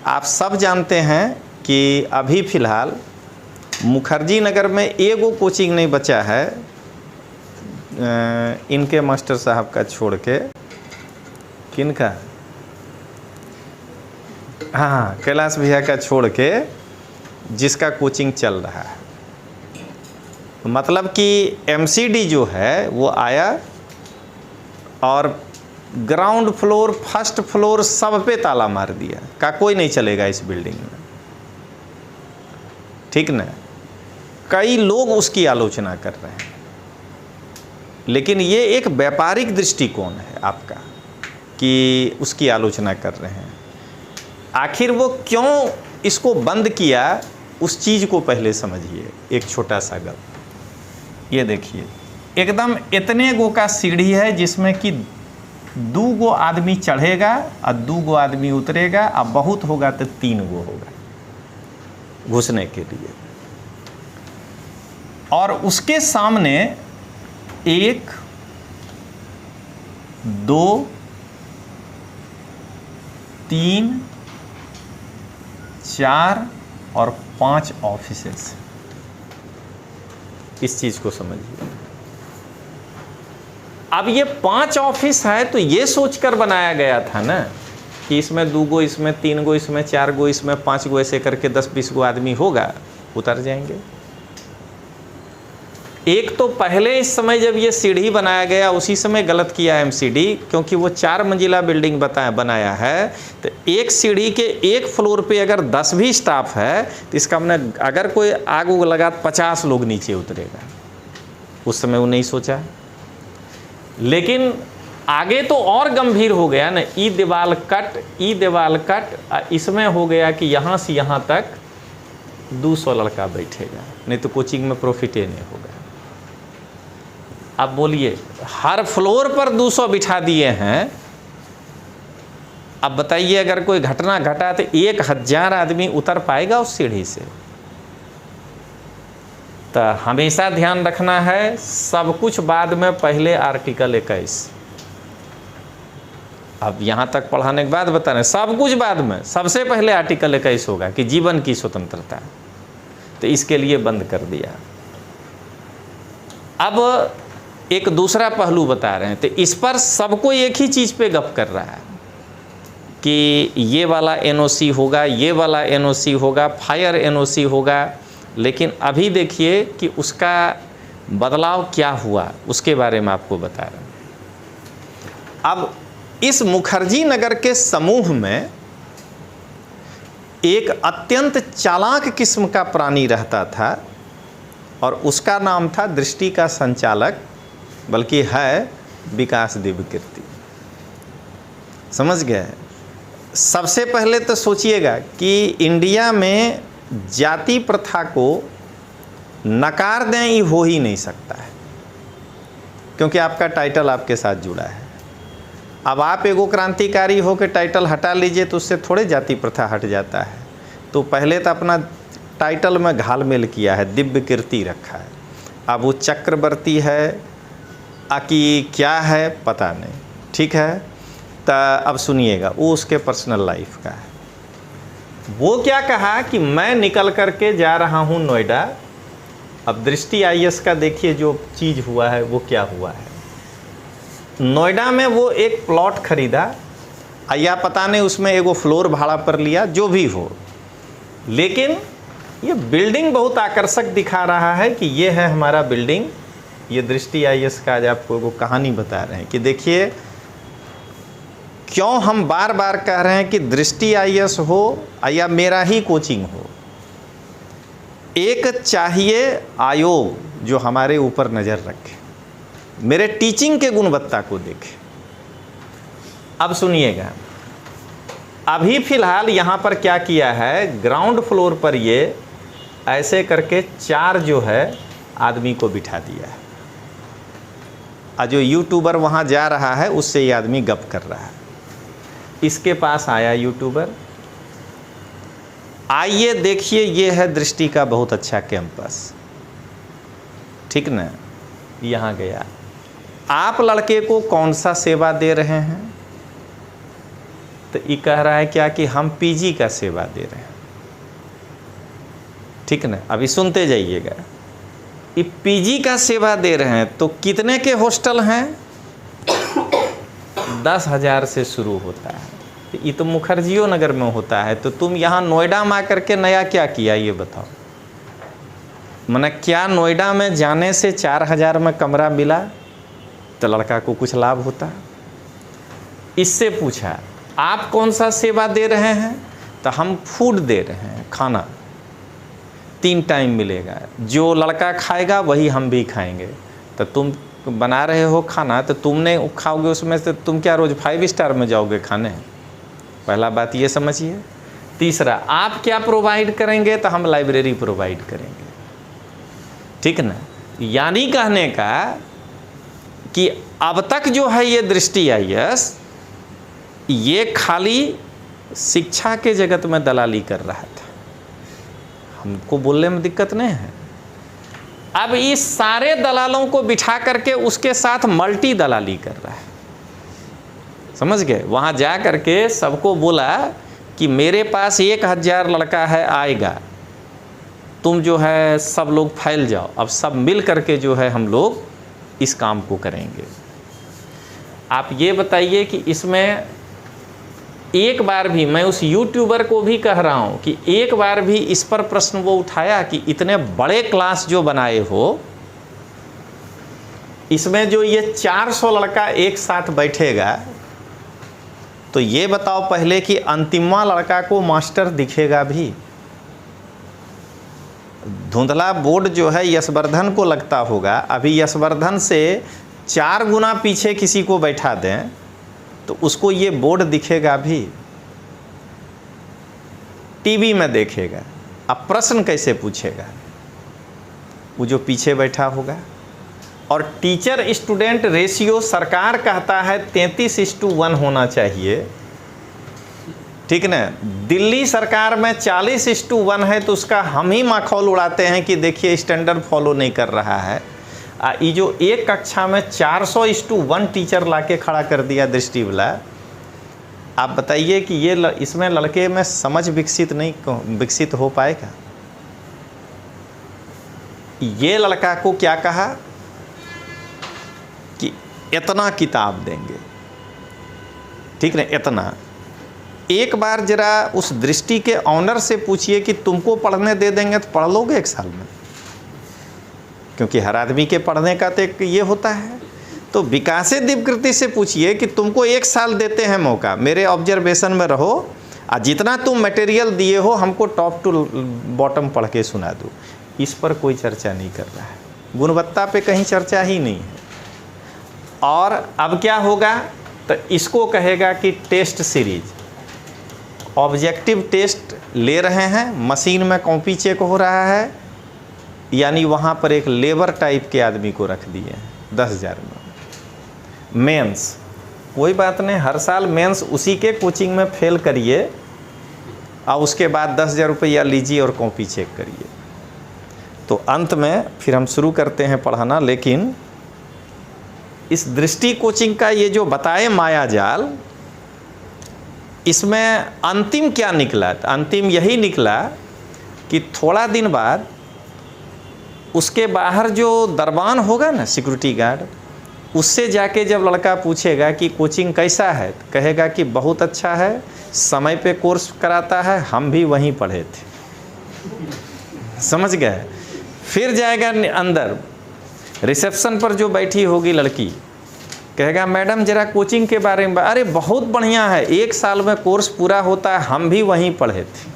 आप सब जानते हैं कि अभी फ़िलहाल मुखर्जी नगर में एगो कोचिंग नहीं बचा है, इनके मास्टर साहब का छोड़ के। किनका? हाँ, कैलाश भैया का छोड़ के जिसका कोचिंग चल रहा है। मतलब कि एमसीडी जो है वो आया और ग्राउंड फ्लोर, फर्स्ट फ्लोर सब पे ताला मार दिया, का कोई नहीं चलेगा इस बिल्डिंग में। ठीक ना? कई लोग उसकी आलोचना कर रहे हैं, लेकिन ये एक व्यापारिक दृष्टिकोण है आपका कि उसकी आलोचना कर रहे हैं। आखिर वो क्यों इसको बंद किया, उस चीज़ को पहले समझिए। एक छोटा सा गप, ये देखिए, एकदम इतने गो का सीढ़ी है जिसमें कि 2 गो आदमी चढ़ेगा और 2 गो आदमी उतरेगा, और बहुत होगा तो 3 गो होगा घुसने के लिए। और उसके सामने 1, 2, 3, 4 और 5 ऑफिसेस। इस चीज को समझिए। अब ये 5 ऑफिस है तो ये सोचकर बनाया गया था ना कि इसमें 2 गो, इसमें 3 गो, इसमें 4 गो, इसमें 5 गो, ऐसे करके 10-20 गो आदमी होगा, उतर जाएंगे। एक तो पहले इस समय जब ये सीढ़ी बनाया गया उसी समय गलत किया एमसीडी, क्योंकि वो 4 मंजिला बिल्डिंग बनाया है, तो एक सीढ़ी के एक फ्लोर पे अगर 10 भी स्टाफ है तो इसका मतलब अगर कोई आग उग लगा 50 लोग नीचे उतरेगा। उस समय वो नहीं सोचा। लेकिन आगे तो और गंभीर हो गया ना, ई दीवाल कट, इसमें हो गया कि यहाँ से यहाँ तक 200 लड़का बैठेगा, नहीं तो कोचिंग में प्रॉफिट ही नहीं होगा। अब बोलिए, हर फ्लोर पर 200 बिठा दिए हैं। अब बताइए अगर कोई घटना घटा तो 1000 आदमी उतर पाएगा उस सीढ़ी से? तो हमेशा ध्यान रखना है, सब कुछ बाद में, पहले आर्टिकल 21। अब यहाँ तक पढ़ाने के बाद बता रहे हैं सब कुछ बाद में, सबसे पहले आर्टिकल 21 होगा कि जीवन की स्वतंत्रता। तो इसके लिए बंद कर दिया। अब एक दूसरा पहलू बता रहे हैं, तो इस पर सबको एक ही चीज़ पे गप कर रहा है कि ये वाला एनओसी होगा, ये वाला एनओसी होगा, फायर एनओसी होगा। लेकिन अभी देखिए कि उसका बदलाव क्या हुआ, उसके बारे में आपको बता रहे हैं। अब इस मुखर्जी नगर के समूह में एक अत्यंत चालाक किस्म का प्राणी रहता था और उसका नाम था दृष्टि का संचालक, बल्कि है विकास दिव्यकीर्ति। समझ गए? सबसे पहले तो सोचिएगा कि इंडिया में जाति प्रथा को नकार दें, ये हो ही नहीं सकता है, क्योंकि आपका टाइटल आपके साथ जुड़ा है। अब आप एगो क्रांतिकारी हो के टाइटल हटा लीजिए तो उससे थोड़े जाति प्रथा हट जाता है। तो पहले तो अपना टाइटल में घालमेल किया है, दिव्यकीर्ति रखा है। अब वो चक्रवर्ती है कि क्या है पता नहीं। ठीक है, तो अब सुनिएगा, वो उसके पर्सनल लाइफ का है। वो क्या कहा कि मैं निकल करके जा रहा हूँ नोएडा। अब दृष्टि आईएएस का देखिए जो चीज़ हुआ है वो क्या हुआ है। नोएडा में वो एक प्लॉट खरीदा, या पता नहीं उसमें एगो फ्लोर भाड़ा पर लिया, जो भी हो, लेकिन ये बिल्डिंग बहुत आकर्षक दिखा रहा है कि ये है हमारा बिल्डिंग। ये दृष्टि आईएएस का आज आपको वो कहानी बता रहे हैं कि देखिए क्यों हम बार बार कह रहे हैं कि दृष्टि आईएएस हो या मेरा ही कोचिंग हो, एक चाहिए आयोग जो हमारे ऊपर नज़र रखे, मेरे टीचिंग के गुणवत्ता को देखे। अब सुनिएगा, अभी फ़िलहाल यहाँ पर क्या किया है, ग्राउंड फ्लोर पर ये ऐसे करके 4 जो है आदमी को बिठा दिया है। और जो यूट्यूबर वहाँ जा रहा है उससे ये आदमी गप कर रहा है। इसके पास आया यूट्यूबर, आइए देखिए ये है दृष्टि का बहुत अच्छा कैंपस। ठीक ना? यहाँ गया, आप लड़के को कौन सा सेवा दे रहे हैं? तो ये कह रहा है क्या कि हम पीजी का सेवा दे रहे हैं। ठीक ना, अभी सुनते जाइएगा। ये पीजी का सेवा दे रहे हैं तो कितने के हॉस्टल हैं? 10,000 से शुरू होता है। ये तो मुखर्जियों नगर में होता है, तो तुम यहाँ नोएडा में आकर के नया क्या किया ये बताओ। मैंने क्या नोएडा में जाने से 4,000 में कमरा मिला तो लड़का को कुछ लाभ होता? इससे पूछा आप कौन सा सेवा दे रहे हैं? तो हम फूड दे रहे हैं, खाना 3 टाइम मिलेगा, जो लड़का खाएगा वही हम भी खाएंगे। तो तुम बना रहे हो खाना तो तुमने खाओगे, उसमें से तुम क्या रोज़ 5 स्टार में जाओगे खाने? पहला बात ये समझिए। तीसरा, आप क्या प्रोवाइड करेंगे? तो हम लाइब्रेरी प्रोवाइड करेंगे। ठीक ना, यानी कहने का कि अब तक जो है ये दृष्टि आईएएस ये खाली शिक्षा के जगत में दलाली कर रहा था, हमको बोलने में दिक्कत नहीं है। अब इस सारे दलालों को बिठा करके उसके साथ मल्टी दलाली कर रहा है, समझ गए? वहाँ जा करके सबको बोला कि मेरे पास 1,000 लड़का है आएगा, तुम जो है सब लोग फैल जाओ, अब सब मिल करके जो है हम लोग इस काम को करेंगे। आप ये बताइए कि इसमें एक बार भी, मैं उस यूट्यूबर को भी कह रहा हूँ कि एक बार भी इस पर प्रश्न वो उठाया कि इतने बड़े क्लास जो बनाए हो, इसमें जो ये 400 लड़का एक साथ बैठेगा, तो ये बताओ पहले कि अंतिमवा लड़का को मास्टर दिखेगा भी? धुंधला बोर्ड जो है यशवर्धन को लगता होगा, अभी यशवर्धन से 4 गुना पीछे किसी को बैठा दें तो उसको ये बोर्ड दिखेगा भी? टीवी में देखेगा। अब प्रश्न कैसे पूछेगा वो जो पीछे बैठा होगा? और टीचर स्टूडेंट रेशियो सरकार कहता है 33:1 होना चाहिए, ठीक ना? दिल्ली सरकार में 40:1 है, तो उसका हम ही माखौल उड़ाते हैं कि देखिए स्टैंडर्ड फॉलो नहीं कर रहा है। ये जो एक कक्षा में 400:1 टीचर लाके खड़ा कर दिया दृष्टि वाला, आप बताइए कि ये इसमें लड़के में समझ विकसित हो पाएगा? ये लड़का को क्या कहा कि इतना किताब देंगे, ठीक ना, इतना। एक बार जरा उस दृष्टि के ऑनर से पूछिए कि तुमको पढ़ने दे देंगे तो पढ़ लोगे 1 साल में? क्योंकि हर आदमी के पढ़ने का तो एक ये होता है। तो विकासे दिव्यकृति से पूछिए कि तुमको 1 साल देते हैं मौका, मेरे ऑब्जर्वेशन में रहो, और जितना तुम मटेरियल दिए हो हमको टॉप टू बॉटम पढ़ के सुना दो। इस पर कोई चर्चा नहीं कर रहा है, गुणवत्ता पे कहीं चर्चा ही नहीं है। और अब क्या होगा? तो इसको कहेगा कि टेस्ट सीरीज, ऑब्जेक्टिव टेस्ट ले रहे हैं, मशीन में कॉपी चेक हो रहा है, यानी वहाँ पर एक लेबर टाइप के आदमी को रख दिए हैं 10,000 में। मेंस कोई बात नहीं, हर साल मेंस उसी के कोचिंग में फेल करिए और उसके बाद 10,000 रुपया लीजिए और कॉपी चेक करिए। तो अंत में फिर हम शुरू करते हैं पढ़ाना। लेकिन इस दृष्टि कोचिंग का ये जो बताए माया जाल, इसमें अंतिम क्या निकला? अंतिम यही निकला कि थोड़ा दिन बाद उसके बाहर जो दरबान होगा ना, सिक्योरिटी गार्ड, उससे जाके जब लड़का पूछेगा कि कोचिंग कैसा है, तो कहेगा कि बहुत अच्छा है, समय पे कोर्स कराता है, हम भी वहीं पढ़े थे। समझ गए? फिर जाएगा अंदर, रिसेप्शन पर जो बैठी होगी लड़की, कहेगा मैडम जरा कोचिंग के बारे में। अरे बहुत बढ़िया है, 1 साल में कोर्स पूरा होता है, हम भी वहीं पढ़े थे।